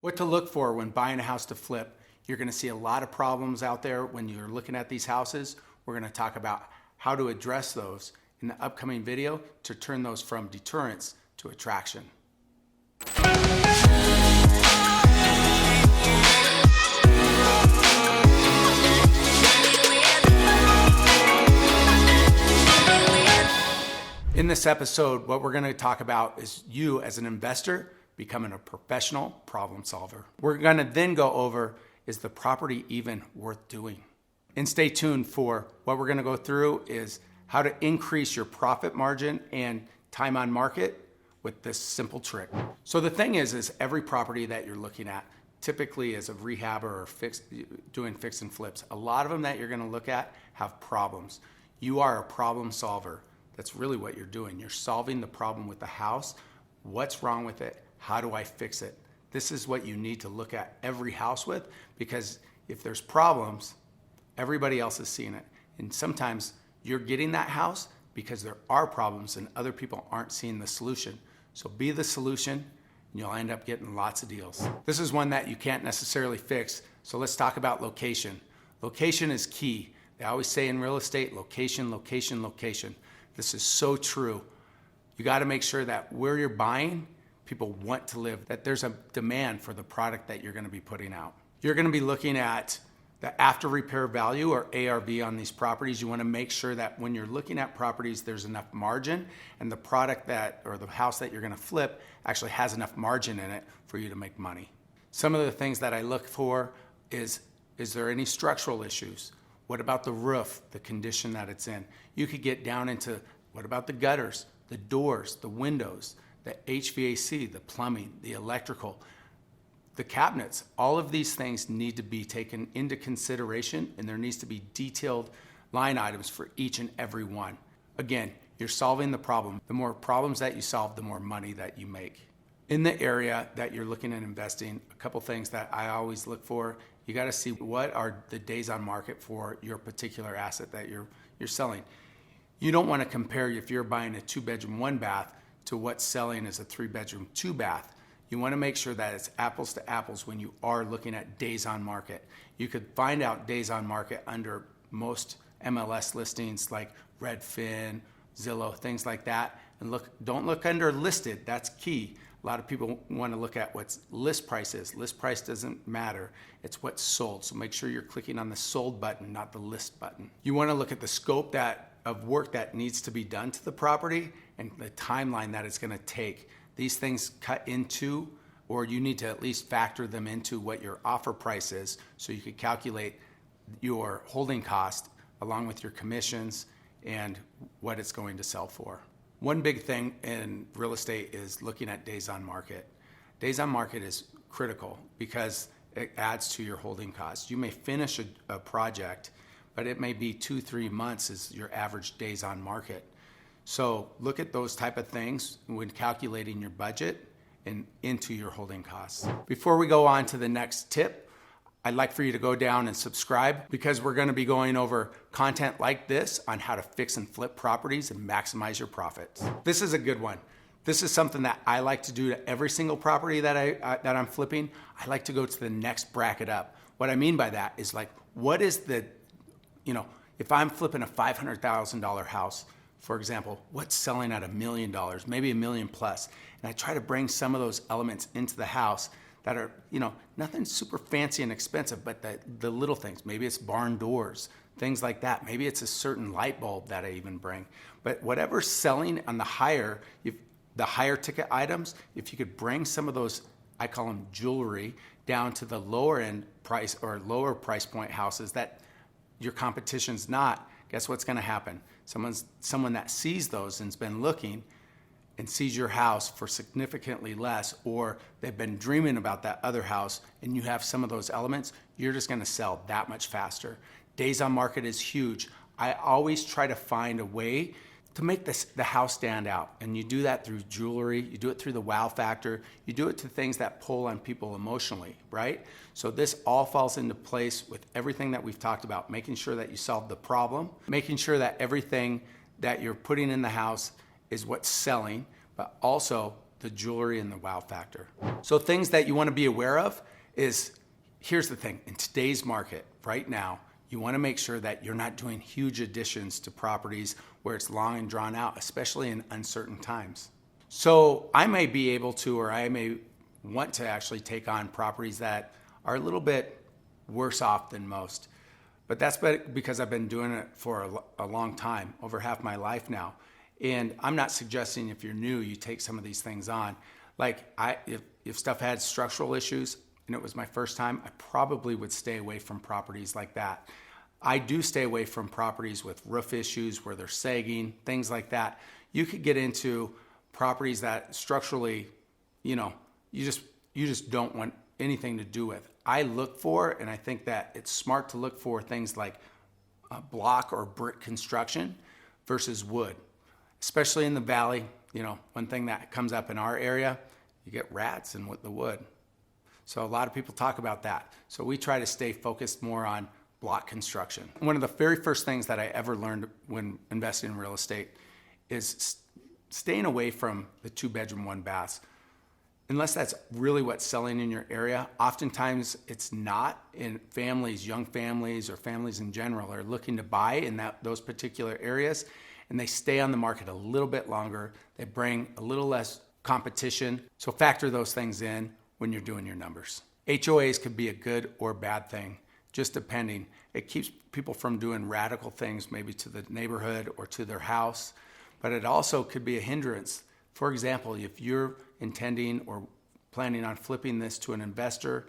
What to look for when buying a house to flip. You're going to see a lot of problems out there when you're looking at these houses. We're going to talk about how to address those in the upcoming video to turn those from deterrence to attraction. In this episode, what we're going to talk about is you as an investor becoming a professional problem solver. We're going to then go over, is the property even worth doing? And stay tuned for what we're going to go through is how to increase your profit margin and time on market with this simple trick. So the thing is every property that you're looking at, typically as a rehabber or doing fix and flips, a lot of them that you're going to look at have problems. You are a problem solver. That's really what you're doing. You're solving the problem with the house. What's wrong with it? How do I fix it? This is what you need to look at every house with, because if there's problems, everybody else is seeing it. And sometimes you're getting that house because there are problems and other people aren't seeing the solution. So be the solution and you'll end up getting lots of deals. This is one that you can't necessarily fix. So let's talk about location. Location is key. They always say in real estate, location, location, location. This is so true. You got to make sure that where you're buying, people want to live, that there's a demand for the product that you're going to be putting out. You're going to be looking at the after repair value, or ARV, on these properties. You want to make sure that when you're looking at properties, there's enough margin and the product that, or the house that you're going to flip actually has enough margin in it for you to make money. Some of the things that I look for is there any structural issues? What about the roof, the condition that it's in? You could get down into, what about the gutters, the doors, the windows, the HVAC, the plumbing, the electrical, the cabinets. All of these things need to be taken into consideration, and there needs to be detailed line items for each and every one. Again, you're solving the problem. The more problems that you solve, the more money that you make. In the area that you're looking at investing, a couple things that I always look for, you got to see what are the days on market for your particular asset that you're selling. You don't want to compare if you're buying a 2-bedroom, 1-bath to what's selling as a 3-bedroom, 2-bath. You want to make sure that it's apples to apples when you are looking at days on market. You could find out days on market under most MLS listings like Redfin, Zillow, things like that. And don't look under listed. That's key. A lot of people want to look at what list price is. List price doesn't matter. It's what's sold. So make sure you're clicking on the sold button, not the list button. You want to look at the scope of work that needs to be done to the property and the timeline that it's going to take. These things cut into, or you need to at least factor them into what your offer price is, so you could calculate your holding cost along with your commissions and what it's going to sell for. One big thing in real estate is looking at days on market. Days on market is critical because it adds to your holding costs. You may finish a project, but it may be 2-3 months is your average days on market. So look at those type of things when calculating your budget and into your holding costs. Before we go on to the next tip, I'd like for you to go down and subscribe, because we're going to be going over content like this on how to fix and flip properties and maximize your profits. This is a good one. This is something that I like to do to every single property that I'm flipping. I like to go to the next bracket up. What I mean by that is, like, what is the, if I'm flipping a $500,000 house, for example, what's selling at $1 million, maybe $1 million plus? And I try to bring some of those elements into the house that are, nothing super fancy and expensive, but the little things. Maybe it's barn doors, things like that. Maybe it's a certain light bulb that I even bring. But whatever's selling on the higher ticket items, if you could bring some of those, I call them jewelry, down to the lower end price or lower price point houses that your competition's not, guess what's going to happen? Someone that sees those and's been looking and sees your house for significantly less, or they've been dreaming about that other house, and you have some of those elements, you're just going to sell that much faster. Days on market is huge. I always try to find a way to make the house stand out, and you do that through jewelry, you do it through the wow factor, you do it to things that pull on people emotionally, right? So this all falls into place with everything that we've talked about, making sure that you solve the problem, making sure that everything that you're putting in the house is what's selling, but also the jewelry and the wow factor. So things that you want to be aware of is, here's the thing, in today's market right now, you want to make sure that you're not doing huge additions to properties where it's long and drawn out, especially in uncertain times. So I may be able to, or I may want to actually take on properties that are a little bit worse off than most. But that's because I've been doing it for a long time, over half my life now. And I'm not suggesting if you're new, you take some of these things on. Like if stuff had structural issues and it was my first time, I probably would stay away from properties like that. I do stay away from properties with roof issues where they're sagging, things like that. You could get into properties that structurally, you just don't want anything to do with. I look for, and I think that it's smart to look for things like block or brick construction versus wood, especially in the valley. One thing that comes up in our area, you get rats in the wood. So a lot of people talk about that. So we try to stay focused more on block construction. One of the very first things that I ever learned when investing in real estate is staying away from the 2-bedroom, 1-bath. Unless that's really what's selling in your area, oftentimes it's not. And families, young families or families in general, are looking to buy in those particular areas, and they stay on the market a little bit longer. They bring a little less competition. So factor those things in when you're doing your numbers. HOAs could be a good or bad thing, just depending. It keeps people from doing radical things, maybe to the neighborhood or to their house, but it also could be a hindrance. For example, if you're intending or planning on flipping this to an investor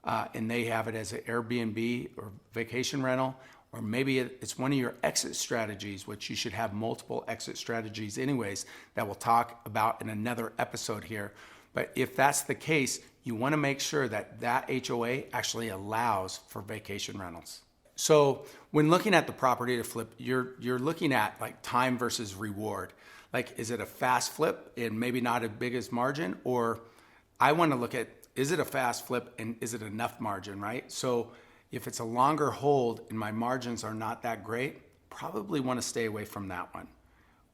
and they have it as an Airbnb or vacation rental, or maybe it's one of your exit strategies, which you should have multiple exit strategies anyways, that we'll talk about in another episode here. But if that's the case, you want to make sure that HOA actually allows for vacation rentals. So when looking at the property to flip, you're looking at like time versus reward. Like, is it a fast flip and maybe not as big as margin? Or I want to look at, is it a fast flip and is it enough margin, right? So if it's a longer hold and my margins are not that great, probably want to stay away from that one.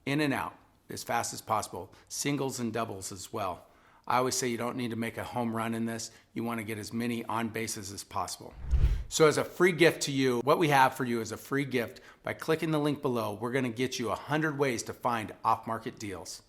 In and out as fast as possible. Singles and doubles as well. I always say you don't need to make a home run in this. You want to get as many on bases as possible. So as a free gift to you, what we have for you is a free gift. By clicking the link below, we're going to get you 100 ways to find off-market deals.